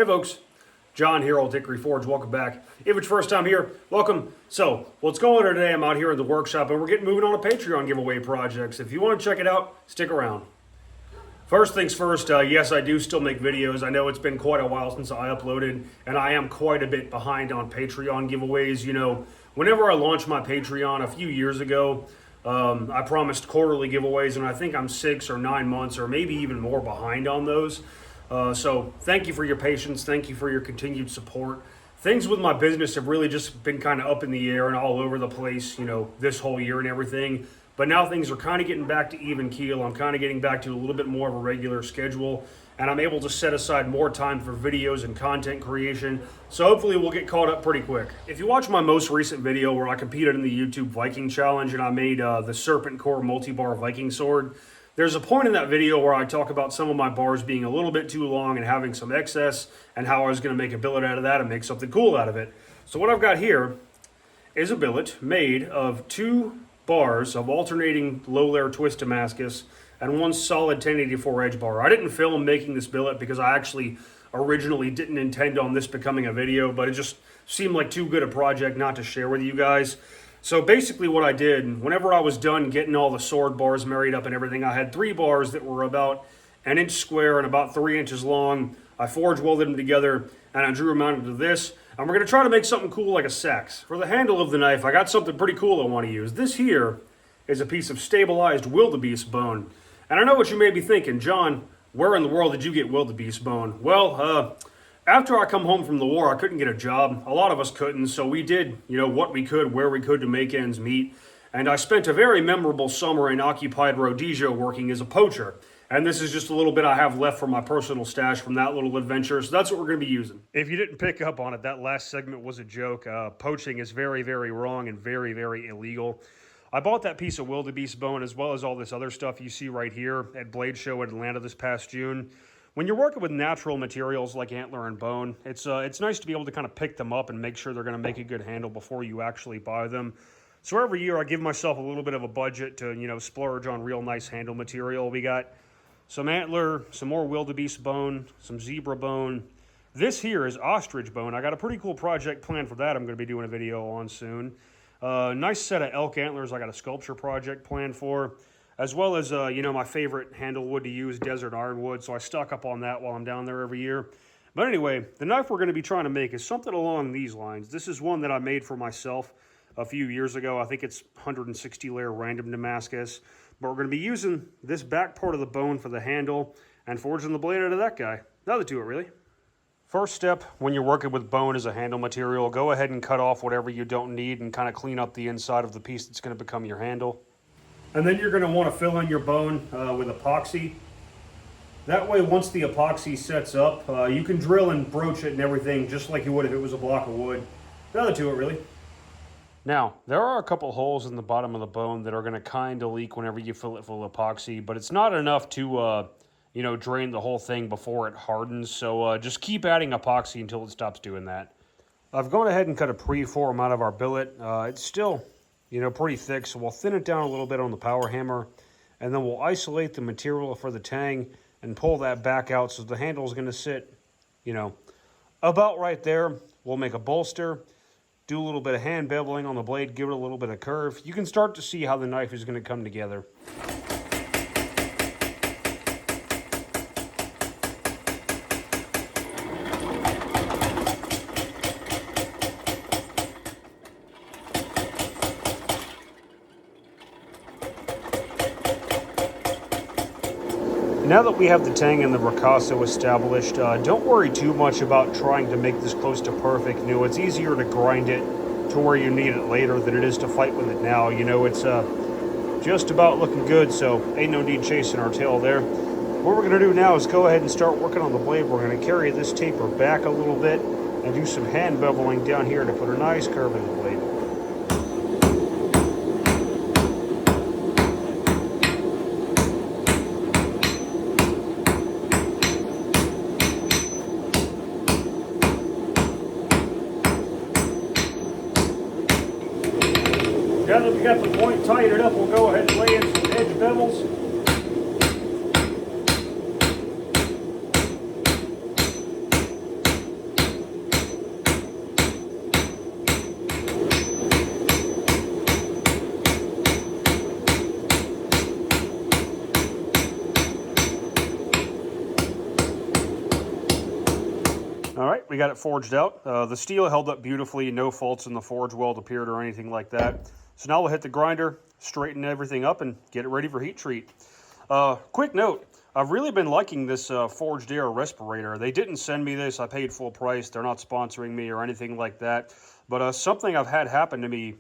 Hey folks, John here, Old Hickory Forge. Welcome back. If it's your first time here, welcome. So, what's going on today? I'm out here in the workshop and we're getting moving on a Patreon giveaway projects. If you want to check it out, stick around. First things first, yes, I do still make videos. I know it's been quite a while since I uploaded, and I am quite a bit behind on Patreon giveaways. You know, whenever I launched my Patreon a few years ago, I promised quarterly giveaways, and I think I'm 6 or 9 months or maybe even more behind on those. So thank you for your patience. Thank you for your continued support. Things with my business have really just been kind of up in the air and all over the place, you know, this whole year and everything. But now things are kind of getting back to even keel. I'm kind of getting back to a little bit more of a regular schedule, and I'm able to set aside more time for videos and content creation. So hopefully we'll get caught up pretty quick. If you watch my most recent video where I competed in the YouTube Viking Challenge and I made the Serpent Core multi-bar Viking sword, there's a point in that video where I talk about some of my bars being a little bit too long and having some excess, and how I was going to make a billet out of that and make something cool out of it. So what I've got here is a billet made of 2 bars of alternating low layer twist damascus and 1 solid 1084 edge bar. I didn't film making this billet because I actually originally didn't intend on this becoming a video, but it just seemed like too good a project not to share with you guys. So basically what I did, whenever I was done getting all the sword bars married up and everything, I had 3 bars that were about 1 inch square and about 3 inches long. I forge welded them together and I drew them mounted to this. And we're going to try to make something cool like a sex. For the handle of the knife, I got something pretty cool I want to use. This here is a piece of stabilized wildebeest bone. And I know what you may be thinking, John, where in the world did you get wildebeest bone? Well, after I come home from the war, I couldn't get a job. A lot of us couldn't, so we did, you know, what we could, where we could to make ends meet. And I spent a very memorable summer in occupied Rhodesia working as a poacher. And this is just a little bit I have left from my personal stash from that little adventure, so that's what we're going to be using. If you didn't pick up on it, that last segment was a joke. Poaching is very, very wrong and very, very illegal. I bought that piece of wildebeest bone as well as all this other stuff you see right here at Blade Show at Atlanta this past June. When you're working with natural materials like antler and bone, it's nice to be able to kind of pick them up and make sure they're going to make a good handle before you actually buy them. So every year I give myself a little bit of a budget to, you know, splurge on real nice handle material. We got some antler, some more wildebeest bone, some zebra bone. This here is ostrich bone. I got a pretty cool project planned for that I'm going to be doing a video on soon. Nice set of elk antlers I got a sculpture project planned for, as well as, you know, my favorite handle wood to use, desert ironwood, so I stock up on that while I'm down there every year. But anyway, the knife we're going to be trying to make is something along these lines. This is one that I made for myself a few years ago. I think it's 160 layer random Damascus. But we're going to be using this back part of the bone for the handle and forging the blade out of that guy. Nothing to it, really. First step when you're working with bone as a handle material, go ahead and cut off whatever you don't need and kind of clean up the inside of the piece that's going to become your handle. And then you're going to want to fill in your bone with epoxy. That way, once the epoxy sets up, you can drill and broach it and everything just like you would if it was a block of wood. Nothing to it, really. Now, there are a couple holes in the bottom of the bone that are going to kind of leak whenever you fill it full of epoxy, but it's not enough to, you know, drain the whole thing before it hardens, so just keep adding epoxy until it stops doing that. I've gone ahead and cut a preform out of our billet. It's still, you know, pretty thick, so we'll thin it down a little bit on the power hammer, and then we'll isolate the material for the tang and pull that back out so the handle is going to sit, you know, about right there. We'll make a bolster. Do a little bit of hand beveling on the blade, give it a little bit of curve. You can start to see how the knife is going to come together. Now that we have the tang and the ricasso established, don't worry too much about trying to make this close to perfect. You know, it's easier to grind it to where you need it later than it is to fight with it now. You know, it's just about looking good, so ain't no need chasing our tail there. What we're going to do now is go ahead and start working on the blade. We're going to carry this taper back a little bit and do some hand beveling down here to put a nice curve in the blade. Now that we got the point tightened up, we'll go ahead and lay in some edge bevels. All right, we got it forged out. The steel held up beautifully, no faults in the forge weld appeared or anything like that. So now we'll hit the grinder, straighten everything up, and get it ready for heat treat. Quick note, I've really been liking this Forged Air respirator. They didn't send me this, I paid full price. They're not sponsoring me or anything like that. But something I've had happen to me,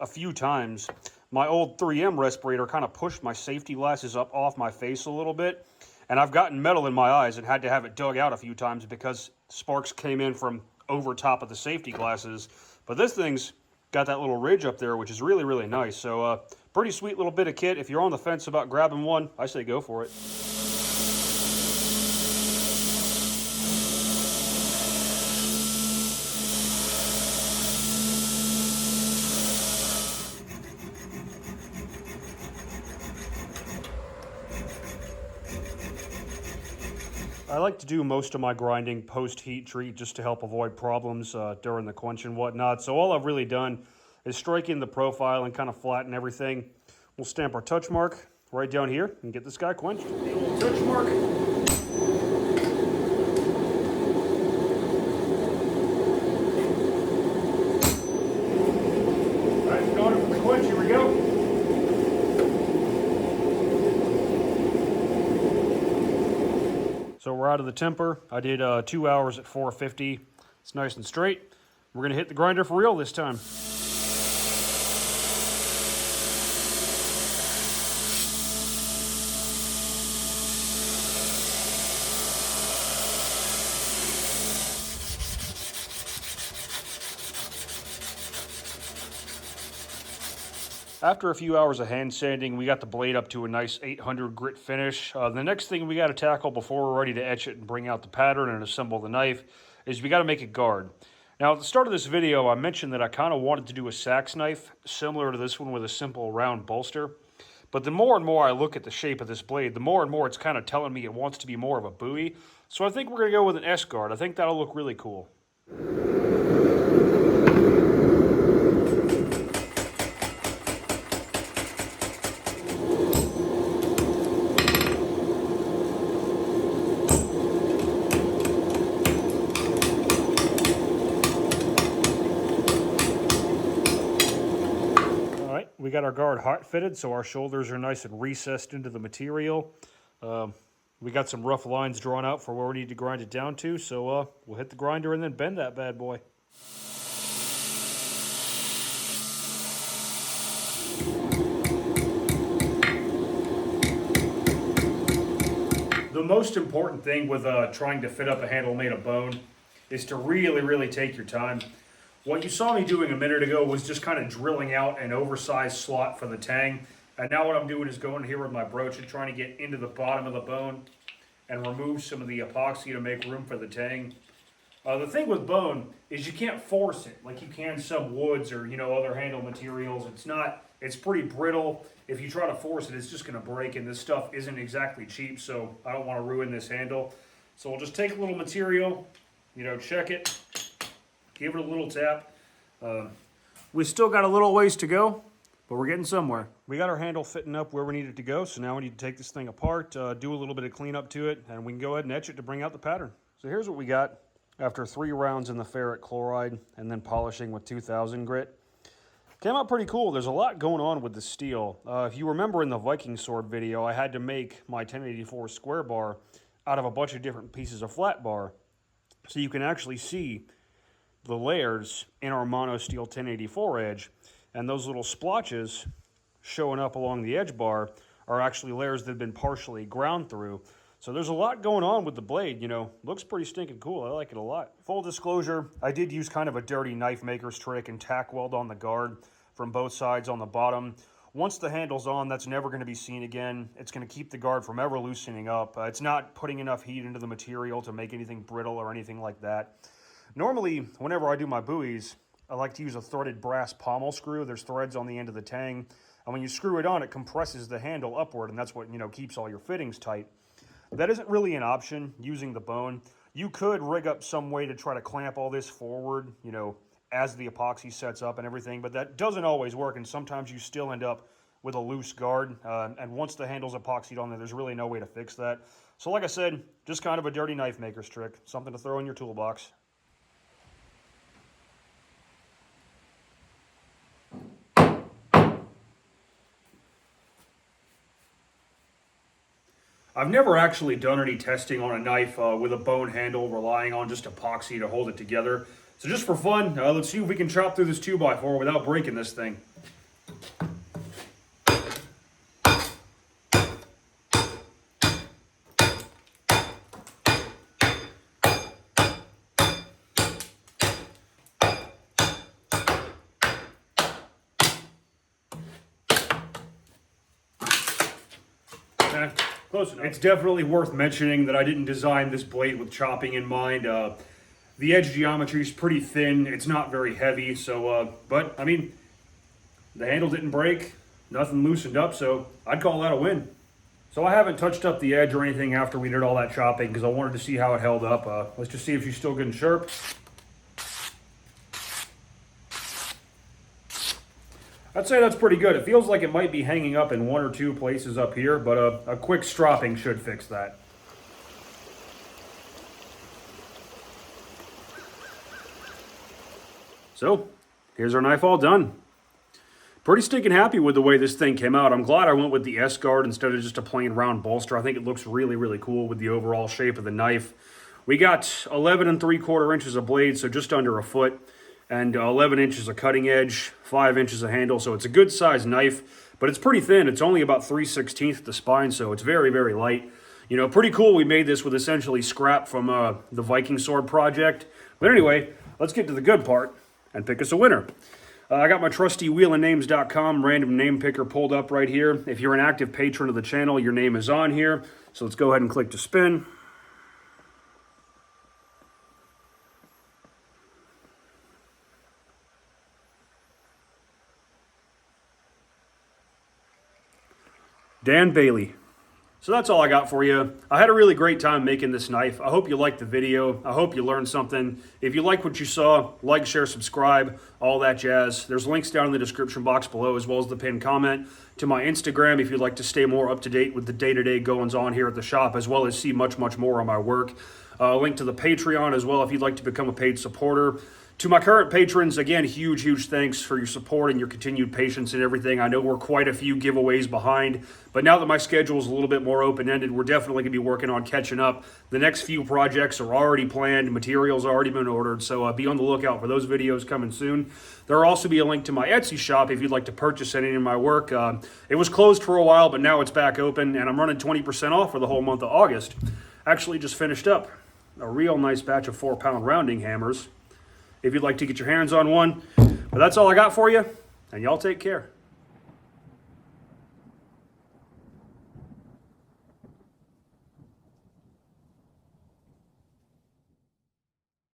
a few times. My old 3M respirator kind of pushed my safety glasses up off my face a little bit. And I've gotten metal in my eyes and had to have it dug out a few times because sparks came in from over top of the safety glasses. But this thing's got that little ridge up there, which is really, really nice. So pretty sweet little bit of kit. If you're on the fence about grabbing one, I say go for it. I like to do most of my grinding post-heat treat just to help avoid problems during the quench and whatnot. So all I've really done is strike in the profile and kind of flatten everything. We'll stamp our touch mark right down here and get this guy quenched. The old touch mark. All right, going for the quench, here we go. So we're out of the temper. I did 2 hours at 450. It's nice and straight. We're gonna hit the grinder for real this time. After a few hours of hand sanding, we got the blade up to a nice 800 grit finish. The next thing we got to tackle before we're ready to etch it and bring out the pattern and assemble the knife is we got to make it guard. Now at the start of this video, I mentioned that I kind of wanted to do a sax knife similar to this one with a simple round bolster. But the more and more I look at the shape of this blade, the more and more it's kind of telling me it wants to be more of a Bowie. So I think we're going to go with an S guard. I think that'll look really cool. We got our guard hot fitted, so our shoulders are nice and recessed into the material. We got some rough lines drawn out for where we need to grind it down to, so we'll hit the grinder and then bend that bad boy. The most important thing with trying to fit up a handle made of bone is to really take your time. What you saw me doing a minute ago was just kind of drilling out an oversized slot for the tang. And now what I'm doing is going here with my broach and trying to get into the bottom of the bone and remove some of the epoxy to make room for the tang. The thing with bone is you can't force it like you can some woods or other handle materials. It's pretty brittle. If you try to force it, it's just going to break, and this stuff isn't exactly cheap, so I don't want to ruin this handle. So we'll just take a little material, check it. Give it a little tap. We still got a little ways to go, but we're getting somewhere. We got our handle fitting up where we need it to go, so now we need to take this thing apart, do a little bit of cleanup to it, and we can go ahead and etch it to bring out the pattern. So here's what we got after 3 rounds in the ferric chloride and then polishing with 2000 grit. Came out pretty cool. There's a lot going on with the steel. If you remember in the Viking sword video, I had to make my 1084 square bar out of a bunch of different pieces of flat bar, so you can actually see the layers in our mono steel 1084 edge, and those little splotches showing up along the edge bar are actually layers that have been partially ground through. So there's a lot going on with the blade, looks pretty stinking cool. I like it a lot. Full disclosure, I did use kind of a dirty knife maker's trick and tack weld on the guard from both sides on the bottom. Once the handle's on, that's never going to be seen again. It's going to keep the guard from ever loosening up. It's not putting enough heat into the material to make anything brittle or anything like that. Normally, whenever I do my buoys, I like to use a threaded brass pommel screw. There's threads on the end of the tang, and when you screw it on, it compresses the handle upward, and that's what keeps all your fittings tight. That isn't really an option using the bone. You could rig up some way to try to clamp all this forward, as the epoxy sets up and everything, but that doesn't always work, and sometimes you still end up with a loose guard, and once the handle's epoxied on there, there's really no way to fix that. So like I said, just kind of a dirty knife maker's trick, something to throw in your toolbox. I've never actually done any testing on a knife with a bone handle, relying on just epoxy to hold it together. So just for fun, let's see if we can chop through this 2x4 without breaking this thing. Close enough. It's definitely worth mentioning that I didn't design this blade with chopping in mind. The edge geometry is pretty thin. It's not very heavy, so, but, I mean, the handle didn't break, nothing loosened up, so I'd call that a win. So I haven't touched up the edge or anything after we did all that chopping because I wanted to see how it held up. Let's just see if she's still good and sharp. I'd say that's pretty good. It feels like it might be hanging up in one or two places up here, but a quick stropping should fix that. So, here's our knife all done. Pretty stinking happy with the way this thing came out. I'm glad I went with the S-guard instead of just a plain round bolster. I think it looks really, really cool with the overall shape of the knife. We got 11 3/4 inches of blade, so just under a foot. And 11 inches of cutting edge, 5 inches of handle, so it's a good sized knife, but it's pretty thin. It's only about 3/16 at the spine, so it's very, very light. You know, pretty cool we made this with essentially scrap from the Viking sword project. But anyway, let's get to the good part and pick us a winner. I got my trusty wheelandnames.com random name picker pulled up right here. If you're an active patron of the channel, your name is on here. So let's go ahead and click to spin. Dan Bailey. So that's all I got for you. I had a really great time making this knife. I hope you liked the video. I hope you learned something. If you like what you saw, like, share, subscribe, all that jazz. There's links down in the description box below, as well as the pinned comment to my Instagram if you'd like to stay more up to date with the day-to-day goings on here at the shop, as well as see much, much more on my work. Link to the Patreon as well if you'd like to become a paid supporter. To my current patrons, again, huge, huge thanks for your support and your continued patience and everything. I know we're quite a few giveaways behind, but now that my schedule is a little bit more open-ended, we're definitely going to be working on catching up. The next few projects are already planned, materials already been ordered, so be on the lookout for those videos coming soon. There will also be a link to my Etsy shop if you'd like to purchase any of my work. It was closed for a while, but now it's back open, and I'm running 20% off for the whole month of August. Actually just finished up a real nice batch of 4-pound rounding hammers if you'd like to get your hands on one. But that's all I got for you, and y'all take care.